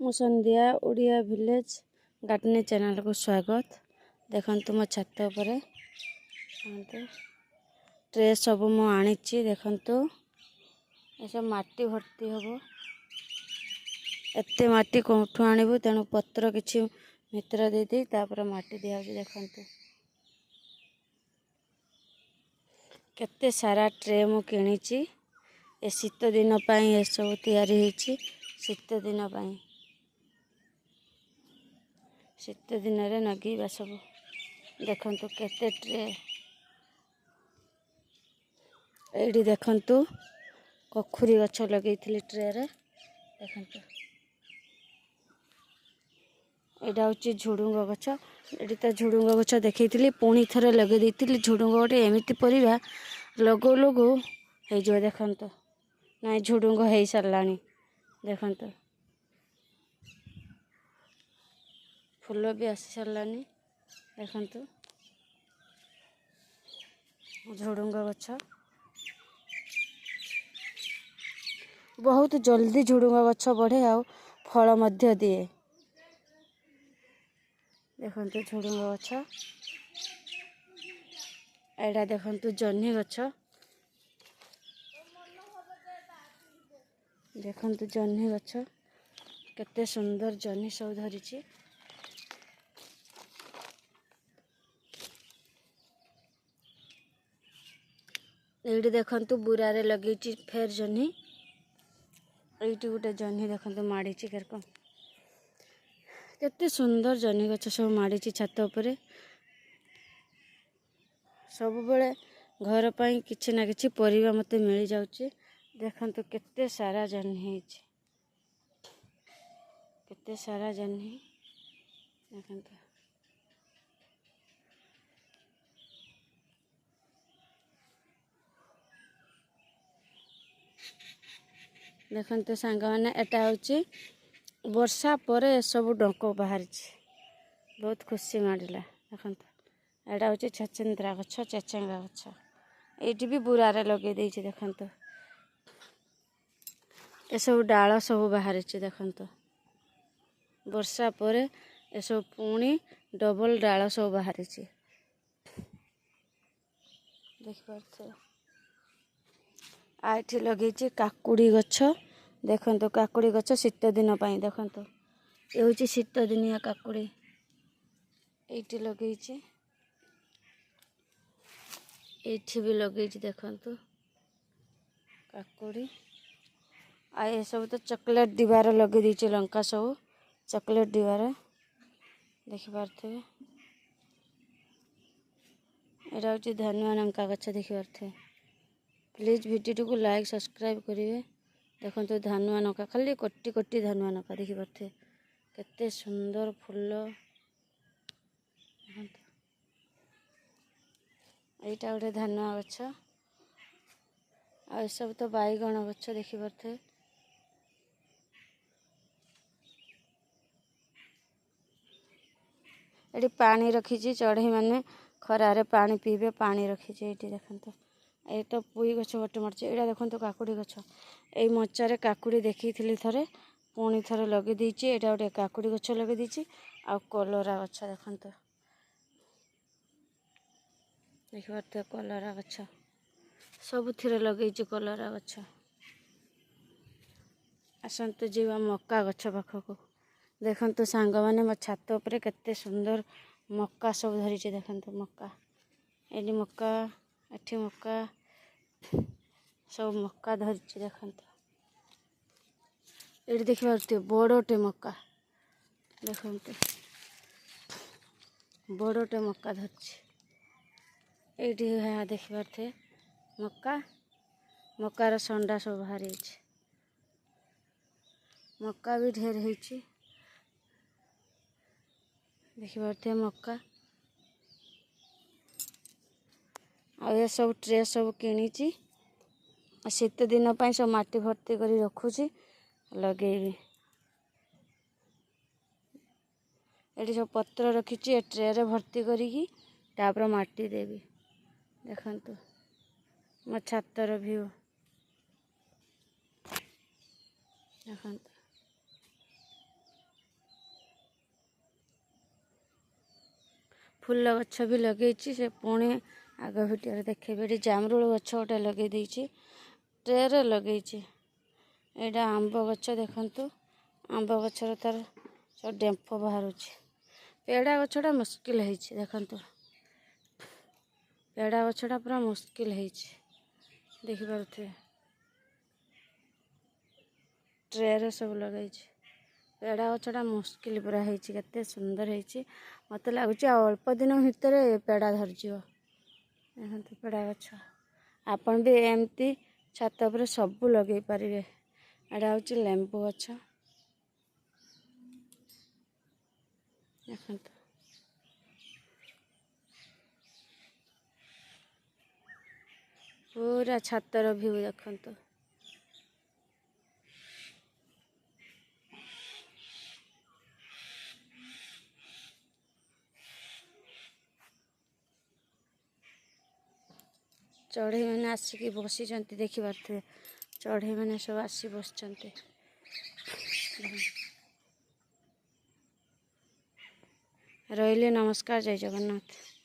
मु संध्या Odia village gardening channel को स्वागत। देखंतु मो छात पर ट्रे सब मु आनीची। देखंतु ए सब माटी भर्ती हम एते माटी कौठू आणबू तेणु पत्र किछि मित्र दे तापर माटी दिया। देखंतु केते सारा ट्रे मु किणीची। ए शीत दिन पाई ए सब तैयारी होईची। शीत दिन पाई शीत दिन रे नगीबा सब। देखंतु केते ट्रे एडी। देखंतु कखुरी गछ लगेइथिली ट्रे रे। देखंतु एडा होची झुडुंग गछ। एडी त झुडुंग गछ देखैथिली पुणी थरे लगे देइथिली। झुडुंग गोटे एमिति परिबा लगो लगो हे जो। देखंतु नाइ झुडुंग हेई सरलानी। देखंतु फूल भी आसी सरलानी। देखंतु झुडुंग गछ बहुत जल्दी झुडुंग गछ बढ़े आ फल मध्य दिए। देखंतु झुडुंग गछ एडा। देखंतु जह्नी गछ। देखंतु जह्नी गछ केते सुंदर जह्नी सब धरिची। एडी देखंतु बुरा रे लगेची फेर जह्नी। एटी गोटे जह्नी देखंतु माड़ीची केरकम केते सुंदर जह्नी गछ सब माड़ीची छात उपरे। सब बेले घर पाई किछि ना किछि परिबा मते मिली जाउची। देखंतु केते सारा जह्नी हेची। केते सारा जह्नी। देखंतु देखंतु सांग माने एटा होची वर्षा परे सब डंक बाहरी। बहुत खुशी माडिला। देखंतु एटा होची छचिंद्रा गछ चेचेंगा गछ। एटी भी बुरा रे लगे देइछि। देखंतु ए सब डाळ सब बाहरी। देखंतु वर्षा परे ए सब पुणी डबल डाळ सब बाहरी। देख पारछे आठी लगेची काकुड़ी गछ। देखंतु काकुड़ी गछ शीत दिन पाई। देखंतु ए होची शीत दिनिया काकुड़ी। एठी लगेची एठी भी लगेची। देखंतु काकुड़ी आ ए सब तो चॉकलेट डिबार लगे दीचे। लंका सब चॉकलेट डिबार देखि पारथे। एटा होची धनुआ लंका गछ। देखि पारथे। प्लीज वीडियो को लाइक सब्सक्राइब करिवे। देखंतु धनुआ लंका खाली कोटी कोटी धनुआ लंका देखि पारथे। केते सुंदर फूल। एटा गोटे धनुआ गछ आ सब तो बाईगण गछ देखि पारथे। एटी पानी रखीची चढ़ई माने खरारे पानी पीबे पानी रखीची। एटी देखंतु ए तो पुई गछ गोटे मरचे। एटा देखंतु काकुड़ी गछ। एई मचारे काकुड़ी देखीथिली थरे पुणी थरे लगे दीची। एटा गोटे काकुड़ी गछ लगे दीची आ कलरा गछ। देखंतु देखि पारथे कलरा गछ सब थिरे लगेची कलरा गछ। आसंतु जीवा मक्का गछ पाखको। देखंतु सांग माने मो छात उपरे केते सुंदर मक्का सब धरिचे। देखंतु मक्का एडी मक्का एठी मक्का सब मक्का धरिचे। देखंतु एडी देखि पारथे बड़ोटे मक्का। देखंतु बड़ोटे मक्का धरिचे। एडी देखि पारथे मक्का मक्कार संडा सब बाहरी। मक्का भी ढेर होईची। देखि पारथे मक्का आ ये सब ट्रे सब किणीची। शीत दिन पाई सब माटी भर्ती करी रखुची लगेबी। एटी सब पत्र रखीची ए ट्रे रे भर्ती करिकी तापर माटी देबी। देखंतु मो छातर व्यू। देखंतु फूल गछ भी लगे से पुणी आग भिडियो देखेबी जामरुल गछ गोटे लगे ट्रे लगे यहाँ आंब गछ देखु आंब गचर तार सब डेम्फ बाहर पेड़ा गछटा मुस्किल है देखु पेड़ा गछटा पूरा मुस्किल है देखिपे ट्रे सब लगे पेड़ा गछटा मुस्किल पूरा है केते सुंदर है मत लगुच अल्प दिन भितर पेड़ा धरज देखते पेड़ा गछ आपन भी एमती छात पर सब लगे पारे। एटा हूँ लेंबू गछ देखते पूरा छातर व्यू देखते चढ़ई मैंने आसिक बसी देखिपे चढ़ई मैंने सब आसी बस रही। नमस्कार, जय जगन्नाथ।